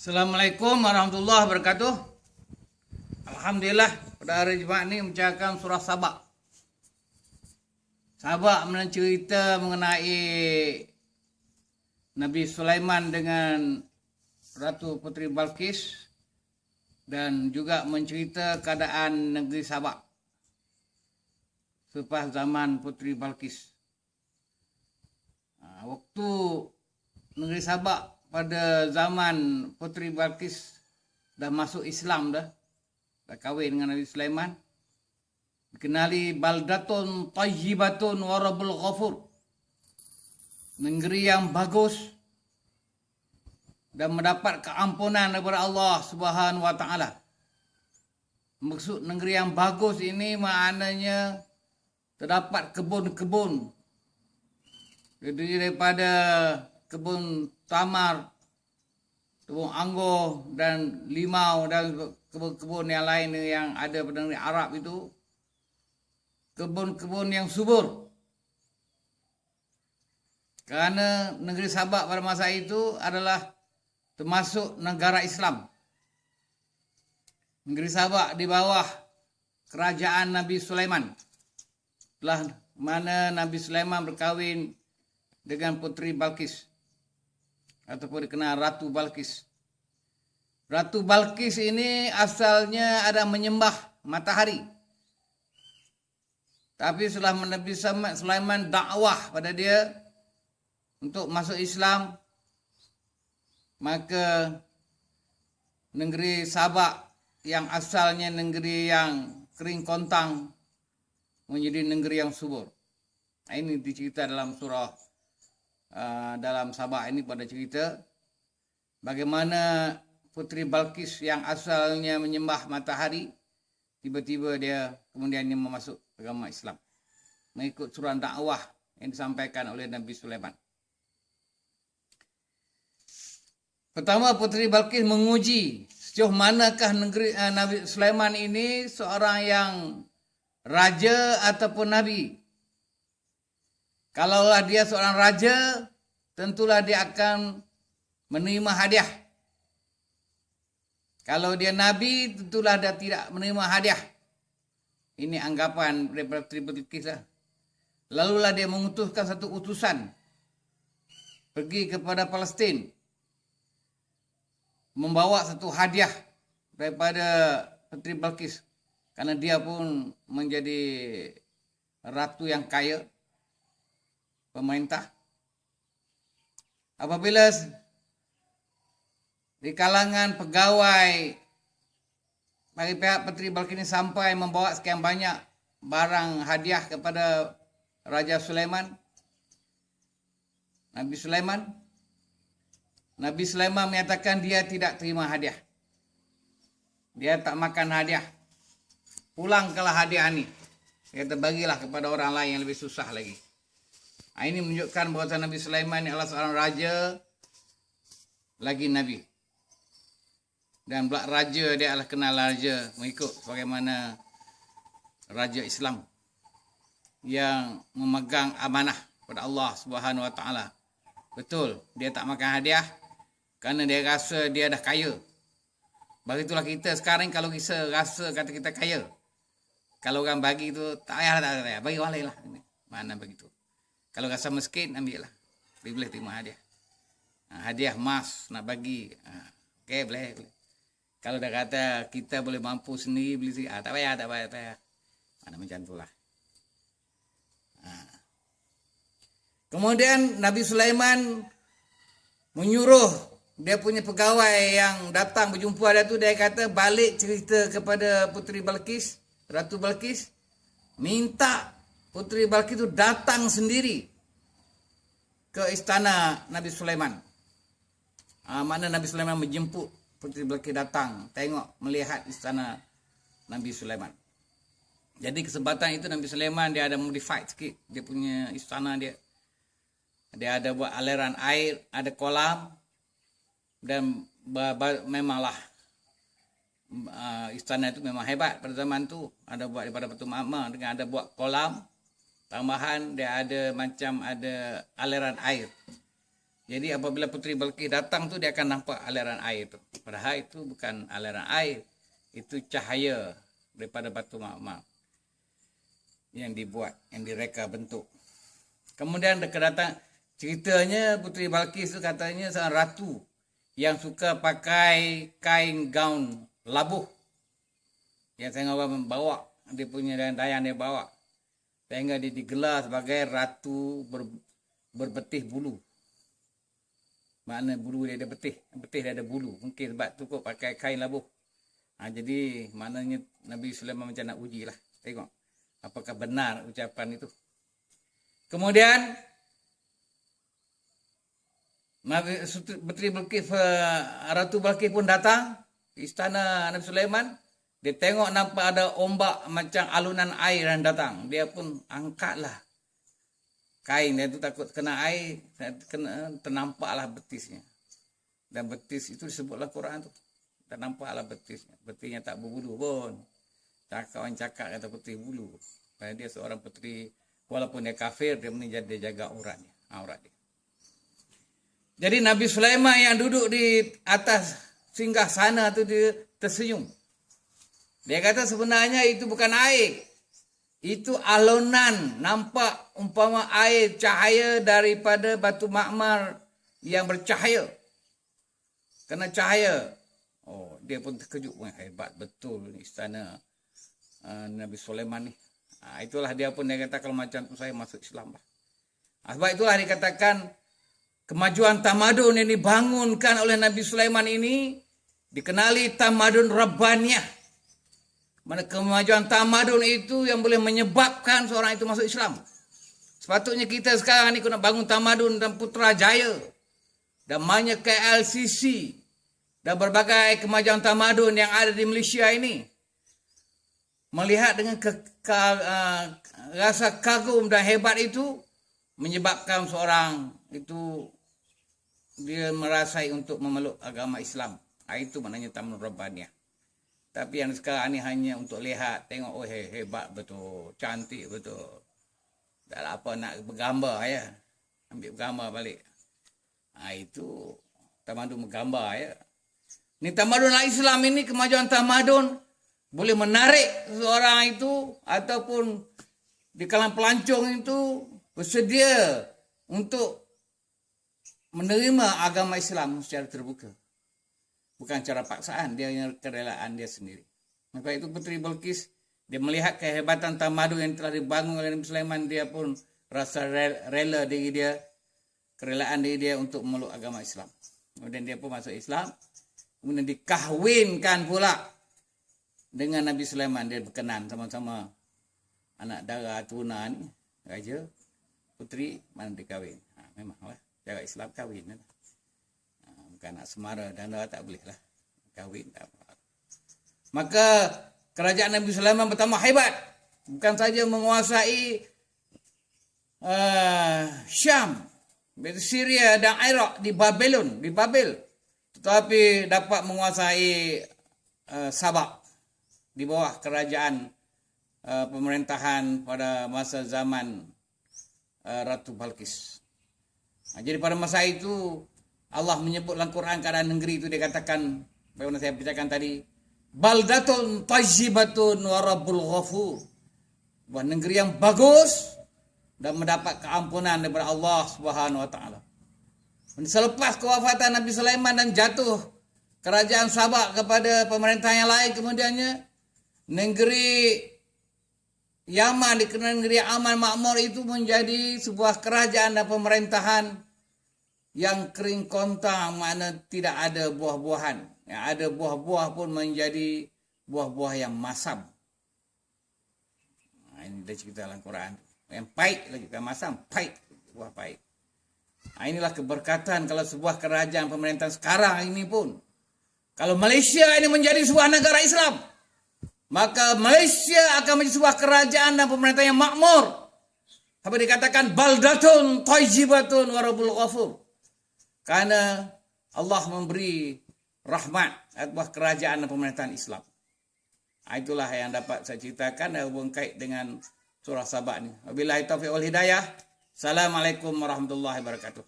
Assalamualaikum warahmatullahi wabarakatuh. Alhamdulillah pada hari Jumaat ini membacakan surah Saba. Saba mencerita mengenai Nabi Sulaiman dengan Ratu Putri Balqis dan juga mencerita keadaan negeri Saba selepas zaman Putri Balqis. Waktu negeri Saba pada zaman Putri Balqis dah masuk Islam dah kahwin dengan Nabi Sulaiman, dikenali baldatun tayyibatun wa rabbul ghafur, negeri yang bagus dan mendapat keampunan daripada Allah Subhanahu wa taala. Maksud negeri yang bagus ini maknanya terdapat kebun-kebun, daripada kebun tamar, kebun anggur dan limau dan kebun-kebun yang lain yang ada pada negeri Arab itu, kebun-kebun yang subur. Kerana negeri Sabak pada masa itu adalah termasuk negara Islam. Negeri Sabak di bawah kerajaan Nabi Sulaiman, telah mana Nabi Sulaiman berkahwin dengan Putri Balqis ataupun dikenal Ratu Balqis. Ratu Balqis ini asalnya ada menyembah matahari. Tapi setelah Nabi Sulaiman dakwah pada dia untuk masuk Islam, maka negeri Sabak yang asalnya negeri yang kering kontang menjadi negeri yang subur. Ini dicerita dalam surah dalam Sabak ini pada cerita bagaimana Putri Balqis yang asalnya menyembah matahari, tiba-tiba dia kemudian masuk agama Islam mengikut surat dakwah yang disampaikan oleh Nabi Sulaiman. Pertama, Putri Balqis menguji sejauh manakah negeri Nabi Sulaiman ini seorang yang raja ataupun nabi. Kalaulah dia seorang raja, tentulah dia akan menerima hadiah. Kalau dia nabi, tentulah dia tidak menerima hadiah. Ini anggapan daripada Putri Balqis. Lalulah dia mengutuskan satu utusan pergi kepada Palestin, membawa satu hadiah daripada Putri Balqis, karena dia pun menjadi ratu yang kaya, pemerintah. Apabila di kalangan pegawai bagi pihak Putri Balqis ini sampai membawa sekian banyak barang hadiah kepada Raja Sulaiman, Nabi Sulaiman menyatakan dia tidak terima hadiah. Dia tak makan hadiah. Pulangkanlah hadiah ini. Dia terbagilah kepada orang lain yang lebih susah lagi. Ini menunjukkan bahawa Nabi Sulaiman adalah seorang raja lagi nabi. Dan pula raja dia adalah kenal raja mengikut bagaimana raja Islam yang memegang amanah kepada Allah Subhanahu wa taala. Betul, dia tak makan hadiah kerana dia rasa dia dah kaya. Begitulah kita sekarang, kalau kita rasa kata kita kaya, kalau orang bagi tu tak payah, bagi orang lain lah. Mana begitu. Kalau rasa miskin, ambil lah. Boleh terima hadiah. Hadiah emas nak bagi. Okey, boleh. Kalau dah kata kita boleh mampu sendiri beli sendiri, tak payah. Mana macam itulah. Kemudian Nabi Sulaiman menyuruh dia punya pegawai yang datang berjumpa dia tu, dia kata balik cerita kepada Putri Balqis, Ratu Balqis, minta Putri Balqis itu datang sendiri ke istana Nabi Sulaiman. Makna Nabi Sulaiman menjemput Putri Balqis datang, tengok, melihat istana Nabi Sulaiman. Jadi kesempatan itu Nabi Sulaiman dia ada modified sikit dia punya istana dia. Dia ada buat aliran air, ada kolam, dan memanglah istana itu memang hebat pada zaman tu. Ada buat daripada batu magma, dengan ada buat kolam, tambahan dia ada macam ada aliran air Jadi apabila Putri Balqis datang tu dia akan nampak aliran air tu. Padahal itu bukan aliran air, itu cahaya daripada batu makmar yang dibuat, yang direka bentuk. Kemudian datang ceritanya Putri Balqis tu katanya seorang ratu yang suka pakai kain gaun labuh. Yang saya orang bawa, dia punya dayang dia bawa. Sehingga dia digelar sebagai ratu berbetih bulu. Makna bulu dia ada betih dia ada bulu. Mungkin sebab tu kok pakai kain labuh. Jadi maknanya Nabi Sulaiman macam nak uji lah. Tengok apakah benar ucapan itu. Kemudian Putri Balqis, Ratu Balqis pun datang ke istana Nabi Sulaiman. Dia tengok nampak ada ombak macam alunan air yang datang. Dia pun angkatlah kain dia tu, takut kena air, ternampaklah betisnya. Dan betis itu disebutlah Quran tu. Ternampaklah betisnya. Betisnya tak berbulu pun. Orang cakap kata putih bulu. Padahal dia seorang puteri, walaupun dia kafir, dia jaga auratnya, aurat dia. Jadi Nabi Sulaiman yang duduk di atas singgah sana tu dia tersenyum. Dia kata sebenarnya itu bukan air. Itu alunan, nampak umpama air, cahaya daripada batu makmar yang bercahaya. Kena cahaya. Oh, dia pun terkejut. Hebat betul istana Nabi Sulaiman ni. Itulah dia pun dia kata kalau macam tu saya masuk Islam lah. Sebab itulah dikatakan kemajuan tamadun yang dibangunkan oleh Nabi Sulaiman ini dikenali tamadun Rabbaniyah. Mana kemajuan tamadun itu yang boleh menyebabkan seorang itu masuk Islam. Sepatutnya kita sekarang ni kena bangun tamadun dan Putrajaya dan banyak KLCC dan berbagai kemajuan tamadun yang ada di Malaysia ini. Melihat dengan rasa kagum dan hebat itu menyebabkan seorang itu dia merasai untuk memeluk agama Islam. Itu maknanya tamadun Rabbaniyah. Tapi yang sekarang ni hanya untuk lihat, tengok, oh hebat betul, cantik betul. Tak ada apa nak bergambar ya. Ambil gambar balik. Itu tamadun bergambar ya. Ni tamadun Islam ini, kemajuan tamadun boleh menarik seorang itu ataupun di kalangan pelancong itu bersedia untuk menerima agama Islam secara terbuka. Bukan cara paksaan, dia yang kerelaan dia sendiri. Maka itu Putri Balqis, dia melihat kehebatan tamadun yang telah dibangun oleh Nabi Sulaiman, dia pun rasa rela diri dia, kerelaan diri dia untuk memeluk agama Islam. Kemudian dia pun masuk Islam, kemudian dikahwinkan pula dengan Nabi Sulaiman. Dia berkenan sama-sama anak dara tuna ni, raja, putri, mana dikahwin. Memanglah, cara Islam kahwin lah. Bukan nak semara dan tak boleh lah. Kahwin tak apa. Maka kerajaan Nabi Sulaiman bertambah hebat. Bukan saja menguasai Syam, Syria dan Iraq di Babel. Tetapi dapat menguasai Sabak di bawah kerajaan pemerintahan pada masa zaman Ratu Balqis. Jadi pada masa itu Allah menyebut dalam Quran keadaan negeri itu, dia katakan, bagaimana saya bacakan tadi, baldatun tayyibatun wa rabbul ghafur. Sebuah negeri yang bagus dan mendapat keampunan daripada Allah Subhanahu wa taala. Selepas kewafatan Nabi Sulaiman dan jatuh kerajaan Sabak kepada pemerintah yang lain, kemudiannya negeri Yaman, dikenal negeri aman makmur itu menjadi sebuah kerajaan dan pemerintahan yang kering kontang, mana tidak ada buah-buahan. Yang ada buah-buah pun menjadi buah-buah yang masam. Ini dia cerita dalam Quran. Yang pahit lagi, bukan masam, pahit, buah pahit. Inilah keberkatan kalau sebuah kerajaan pemerintahan sekarang ini pun. Kalau Malaysia ini menjadi sebuah negara Islam, maka Malaysia akan menjadi sebuah kerajaan dan pemerintahan yang makmur. Apa dikatakan baldatun tayyibatun wa rabbul ghafur. Karena Allah memberi rahmat atas kerajaan dan pemerintahan Islam. Itulah yang dapat saya ceritakan dan hubung kait dengan surah Sabak ni. Wabillahi taufiq wal hidayah. Assalamualaikum warahmatullahi wabarakatuh.